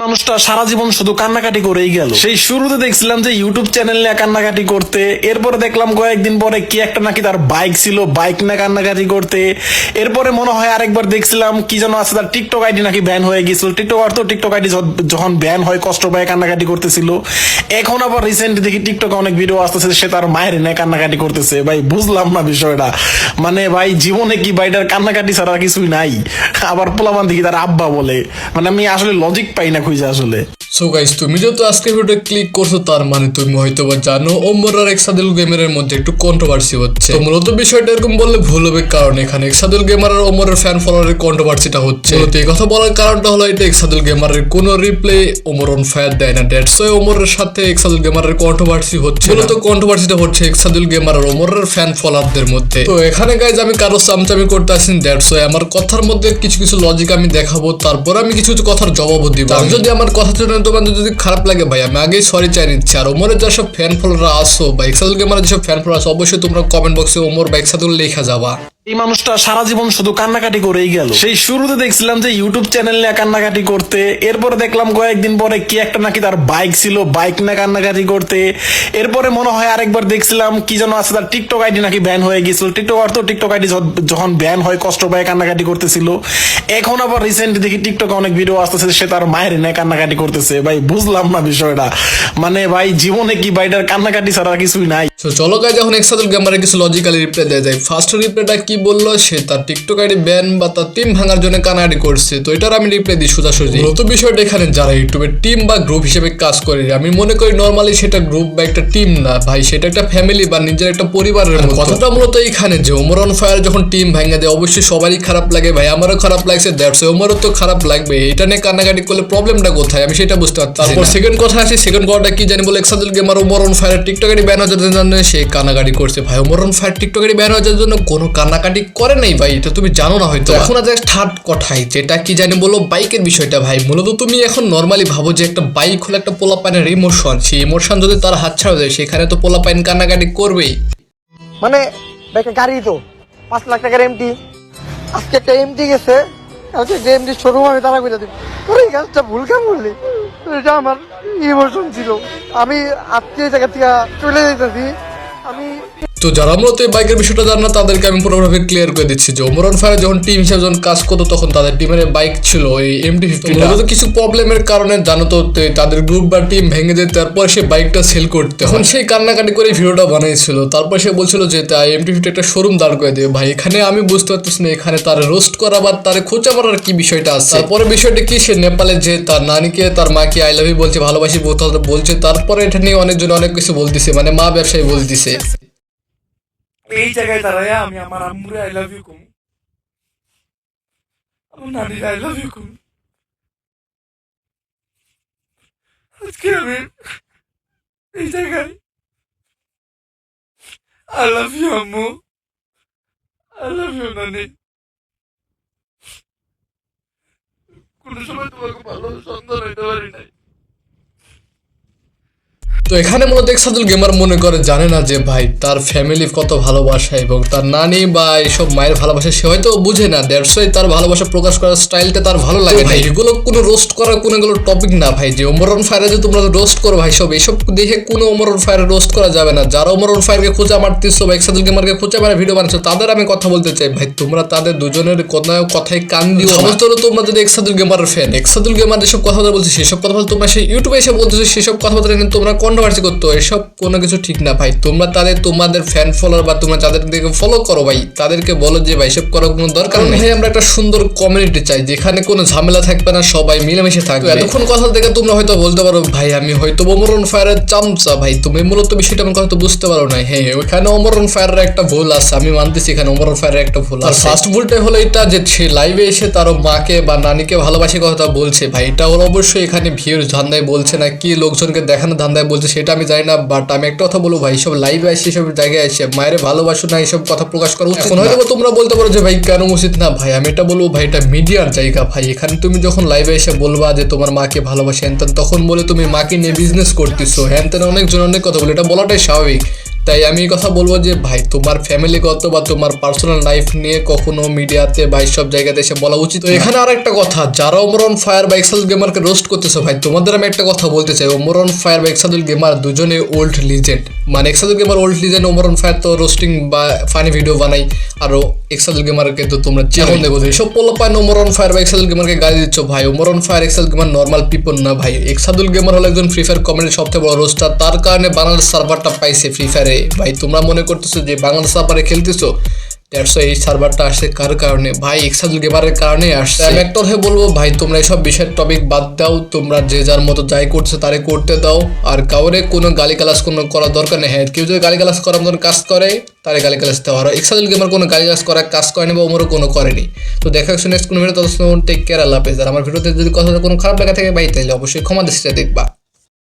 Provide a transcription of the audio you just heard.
মানুষটা সারা জীবন শুধু কান্নাকাটি করেই গেল। সেই শুরুতে দেখছিলাম যে ইউটিউব চ্যানেল নিয়ে কান্নাকাটি করতে, এরপরে দেখলাম কয়েকদিন পরে কি একটা নাকি তার বাইক ছিল, বাইক নিয়ে কান্নাকাটি করতে। এরপরে মনে হয় আরেকবার দেখছিলাম কি যেন আছে, তার টিকটক আইডি নাকি ব্যান হয়ে গেছিল। টিকটক আইডি যখন ব্যান হয় কষ্ট পায় কান্নাকাটি করতেছিল। এখন আবার রিসেন্টলি দেখি টিকটকে অনেক ভিডিও আসতেছে সে তার মায়ের নিয়ে কান্নাকাটি করতেছে। ভাই বুঝলাম না বিষয়টা, মানে ভাই জীবনে কি ভাইটার কান্নাকাটি ছাড়া কিছুই নাই। আবার পোলাপান দেখি তার আব্বা বলে, মানে আমি আসলে লজিক পাই না খুঁজে আসলে। সো গাইস, তুমি যেহেতু আজকে ভিডিওটা ক্লিক করছো তার মানে তুমি হয়তো বা জানো ওমর আর এক্সাদুল গেমারের মধ্যে একটু কন্ট্রোভার্সি হচ্ছে। তো মূলত বিষয়টা এরকম বললে ভুল হবে, কারণ এখানে এক্সাদুল গেমার আর ওমরের ফ্যান ফলোয়ারের কন্ট্রোভার্সিটা হচ্ছে। তো এই কথা বলার কারণটা হলো এটা, এক্সাদুল গেমারের কোনো রিপ্লে ওমর অন ফায়ার দেয় না, দ্যাটস ওয়াই ওমরের সাথে এক্সাদুল গেমারের কন্ট্রোভার্সি হচ্ছে। মূলত কন্ট্রোভার্সিটা হচ্ছে এক্সাদুল গেমার আর ওমরের ফ্যান ফলোয়ারদের মধ্যে। তো এখানে গাইজ আমি কারো চামচামি করতে আসিনি, দ্যাটস ওয়াই আমার কথার মধ্যে কিছু কিছু লজিক আমি দেখাবো, তারপর আমি কিছু কিছু কথার জবাবও দিব। যদি আমার কথা শুনে তোমাদের যদি খারাপ লাগে ভাই আমি আগেই সরি চাই নিচ্ছি। আর ওমরের যেসব ফ্যান ফলোয়াররা আসো বা এক্সাদুল গেমারের যেসব ফ্যান ফলোয়ার আসো, অবশ্যই তোমরা কমেন্ট বক্সে ওমর বা এক্সাদুল লেখা যাবা। এই মানুষটা সারা জীবন শুধু কান্নাকাটি করেই গেল। সেই শুরুতে দেখছিলাম যে ইউটিউব চ্যানেল নিয়ে কান্নাকাটি করতে, এরপরে দেখলাম কয়েকদিন পরে কি একটা নাকি তার বাইক ছিল, বাইক নিয়ে কান্নাকাটি করতে। এরপরে মনে হয় আরেকবার দেখছিলাম কি যেন আছে, তার টিকটক আইডি নাকি ব্যান হয়ে গেছিল। টিকটক আইডি যখন ব্যান হয় কষ্ট পায় কান্নাকাটি করতেছিল। এখন আবার রিসেন্টলি দেখি টিকটকে অনেক ভিডিও আসতেছে সে তার মায়ের নিয়ে কান্নাকাটি করতেছে। ভাই বুঝলাম না বিষয়টা, মানে ভাই জীবনে কি ভাইটার কান্নাকাটি ছাড়া কিছুই নাই। তো চলো গাইজ এখন এক্সাদুল গেমারের কিছু লজিক্যালি রিপ্লাই দেওয়া যায়। ফার্স্ট রিপ্লাইটা কি বললো, সে তার টিকটক আইডি ব্যান বা তার টিম ভাঙার জন্য কানাকাটি করছে। তো এটার আমি রিপ্লাই দিই সোজাসুজি। মূলত বিষয়টা এখানে যারা ইউটিউবের টিম বা গ্রুপ হিসেবে কাজ করে, আমি মনে করি নর্মালি সেটা গ্রুপ বা একটা টিম না ভাই, সেটা একটা ফ্যামিলি বা নিজের একটা পরিবারের মতো। কথাটা মূলত এইখানে যে ওমর অন ফায়ার যখন টিম ভাঙা দেয় অবশ্যই সবারই খারাপ লাগে ভাই, আমারও খারাপ লাগছে, দ্যাটস ওমরও তো খারাপ লাগবে। এটা নিয়ে কান্নাকাটি করলে প্রবলেমটা কোথায় আমি সেটা বুঝতে পারছি। তারপর সেকেন্ড কথা আসি, সেকেন্ড কথাটা কি জানি বলে এক্সাদুল gamer Omar on fire TikTok ID ban হওয়ার জন্য সে কান্নাকাটি করছে। ভাই Omar on fire TikTok ID ban হওয়ার জন্য কোনো কান্নাকাটি করে নাই ভাই, এটা তুমি জানো না হয়তো। এখন আজ থার্ড কথাই যেটা কি জানি বলো বাইকের বিষয়টা। ভাই মূলত তুমি এখন নর্মালি ভাবো যে একটা বাইক হলো একটা পোলাপাইনের ইমোশন, সেই ইমোশন যদি তার হাত ছাড়া যায় সেখানে তো পোলাপাইন কান্নাকাটি করবেই। মানে একটা গাড়ি তো 5 লাখ টাকার এমটি, আজকে একটা এমটি গেছে, কালকে একটা এমটি শোরুম আমি তারা করে দিব। তোর এই কাজটা ভুল কাম করলি, এটা আমার ইমোশন ছিল। আমি আত্মীয় জায়গা থেকে চলে যেতেছি আমি। তো যারা মূলত এই বাইকের বিষয়টা জানে না তাদেরকে আমি পুরোপুরি ক্লিয়ার করে দিচ্ছি যে ওমর অন ফায়ার যখন টিম হিসেবে যখন কাজ করতো তখন তাদের টিমের বাইক ছিল এই MT-50। কিছু প্রবলেমের কারণে জানো তো তাদের গ্রুপ বা টিম ভেঙে যেত, তারপর সে বাইকটা সেল করতে তখন সেই কান্নাকাটি করে ভিডিওটা বানিয়েছিল। তারপর সে বলছিল যে তাই MT-50 একটা শোরুম দাঁড় করে দেবে। ভাই এখানে আমি বুঝতে পারতেছি না এখানে তার রোস্ট করা বা তার খোঁচা মারার কি বিষয়টা আছে। তারপরে বিষয়টা কি, সে নেপালে যে তার নানিকে তার মাকে আই লাভ ইউ বলছে, ভালোবাসি বলছে। তারপরে এটা নিয়ে অনেকজন অনেক কিছু বলতেছে, মানে মা ব্যবসায়ী বলতেছে। এই জায়গায় দাঁড়ায় আমি আমার আম্মুরে আই লাভ ইউ কম, আমার নানির আই লাভ ইউ কম। আজকে আমি এই জায়গায় আই লাভ ইউ আম্মু, আই লাভ ইউ নানি। কোনো সময় তোমাকে ভালো সন্তান হইতে পারি নাই। তো এখানে মূলত এক্সাদুল গেমার মনে করে জানে না যে ভাই তার ফ্যামিলি কত ভালোবাসা এবং তার নানি বা এইসব মায়ের ভালোবাসা সে হয়তো বুঝে না, দ্যাটস ওয়াই তার ভালোবাসা প্রকাশ করার স্টাইলটা তার ভালো লাগে না। এগুলো কোনো রোস্ট করার কোনো এগুলো টপিক না ভাই, যে ওমর অন ফায়ারে যে তোমরা রোস্ট করো ভাই সব এইসব দেখে কোনো ওমর অন ফায়ারে রোস্ট করা যাবে না। যারা ওমর অন ফায়ারকে খোঁজা মারতেছো বা এক্সাদুল গেমারকে খোঁজা মারা ভিডিও বানাচ্ছো তাদের আমি কথা বলতে চাই ভাই, তোমরা তাদের দুজনের কথায় কান দিও। সমস্ত তোমরা যদি এক্সাদুল গেমারের ফ্যান, এক্সাদুল গেমার যেসব কথা বলছে সেসব কথা তোমরা সেই ইউটিউবে এসে বলতেছো, সেসব কথা নিয়ে তোমরা কন্ট্রোভার্সি করতো, এসব কোনো কিছু ঠিক না ভাই। তোমরা তোমাদের ফ্যান ফলোয়ার বা তোমরা যাদেরকে ফলো করো ভাই তাদেরকে বলো যে ভাই সব করার কোনো দরকার নেই। ভাই আমরা একটা সুন্দর কমিউনিটি চাই যেখানে কোনো ঝামেলা থাকবে না, সবাই মিলেমিশে থাকবে। এতক্ষণ কথা দেখে তোমরা হয়তো বলতে পারো ভাই আমি হয়তো ওমর অন ফায়ারের চামচা, ভাই তুমি মূলত বিষয়টা আমার কথা তো বুঝতে পারো না। হ্যাঁ ওইখানে ওমর অন ফায়ারের একটা ভুল আছে, আমি মানতেছি এখানে ওমর অন ফায়ারের একটা ভুল আছে। ফার্স্ট ভুলটাই হলো এটা যে সে লাইভে এসে তার মাকে বা নানিকে ভালোবাসি কথা বলছে। ভাই এটা ওর অবশ্যই এখানে ভিউর ধান্দায় বলছে না কি লোকজনকে দেখানো ধান্দায় বলছে সেটা আমি জানি না, বাট আমি একটা কথা বলবো ভাই সব লাইভে আসে সব জায়গায় আসে মায়ের ভালোবাসো না এইসব কথা প্রকাশ করা উচিত। এখন হয়তো তোমরা বলতে পারো যে ভাই কেন উচিত না, ভাই আমি এটা বলবো ভাই এটা মিডিয়ার জায়গা ভাই। এখানে তুমি যখন লাইভে এসে বলবা যে তোমার মাকে ভালোবাসে হ্যান তখন বলে তুমি মাকে নিয়ে বিজনেস করতেছো হ্যান তেন অনেকজন অনেক কথা বলে, এটা বলাটাই স্বাভাবিক। তাই আমি এই কথা বলবো যে ভাই তোমার ফ্যামিলিগত বা তোমার পার্সোনাল লাইফ নিয়ে কখনো মিডিয়াতে বা সব জায়গাতে এসে বলা উচিত। তো এখানে আর একটা কথা, যারা ওমরন ফায়ার বা এক্সাদুল গেমারকে রোস্ট করতেছো ভাই, তোমাদের আমি একটা কথা বলতে চাই, ওমরন ফায়ার বা এক্সাদুল গেমার দুজনে ওল্ড লিজেন্ড। মানে এক্সাদুল গেমার ওল্ড লিজেন্ড, ওমরন ফায়ার তো রোস্টিং বা ফানি ভিডিও বানাই, আর এক্সাদুল গেমারকে তো তোমরা চেন দেখো। এইসব পোলাপান ওমরন ফায়ার বা এক্সাদুল গেমারকে গালি দিচ্ছ ভাই। ওমরন ফায়ার এক্সাদুল গেমার নর্মাল পিপল না ভাই। এক্সাদুল গেমার হলো একজন ফ্রি ফায়ার কমিউনিটির সবথেকে বড় রোস্টার, তার কারণে বাংলাদেশ সার্ভারটা পাইছে ফ্রি ফায়ারে। ভাই তোমরা মনে করতেছো যে বাংলাদেশ সার্ভারে খেলতেছো, এই সার্ভারটা আসছে কার কারণে ভাই? এক্সাদুল গেমারের কারণে আসছে। আমি একটা কথা বলবো ভাই, তোমরা এইসব বিষয়ের টপিক বাদ দাও, তোমরা যে যার মতো যাই করছে তারে করতে দাও, আর কাউরে কোনো গালিগালাজ কোনো করার দরকার নেই। হ্যাঁ, কেউ যদি গালিগালাজ করার মতন কাজ করে তারে গালিগালাজ দেওয়া। আর এক্সাদুল গেমার কোনো গালিগালাজ করার কাজ করেনি বা ওমরও কোনো করেনি। তো দেখা শুনে কোনো ভিডিও, তত টেক কেয়ার, আল্লাহ হাফেজ। আর আমার ভিডিওতে যদি কথা কোনো খারাপ লাগা থাকে ভাই, তাহলে অবশ্যই ক্ষমা দৃষ্টিতে দেখবা।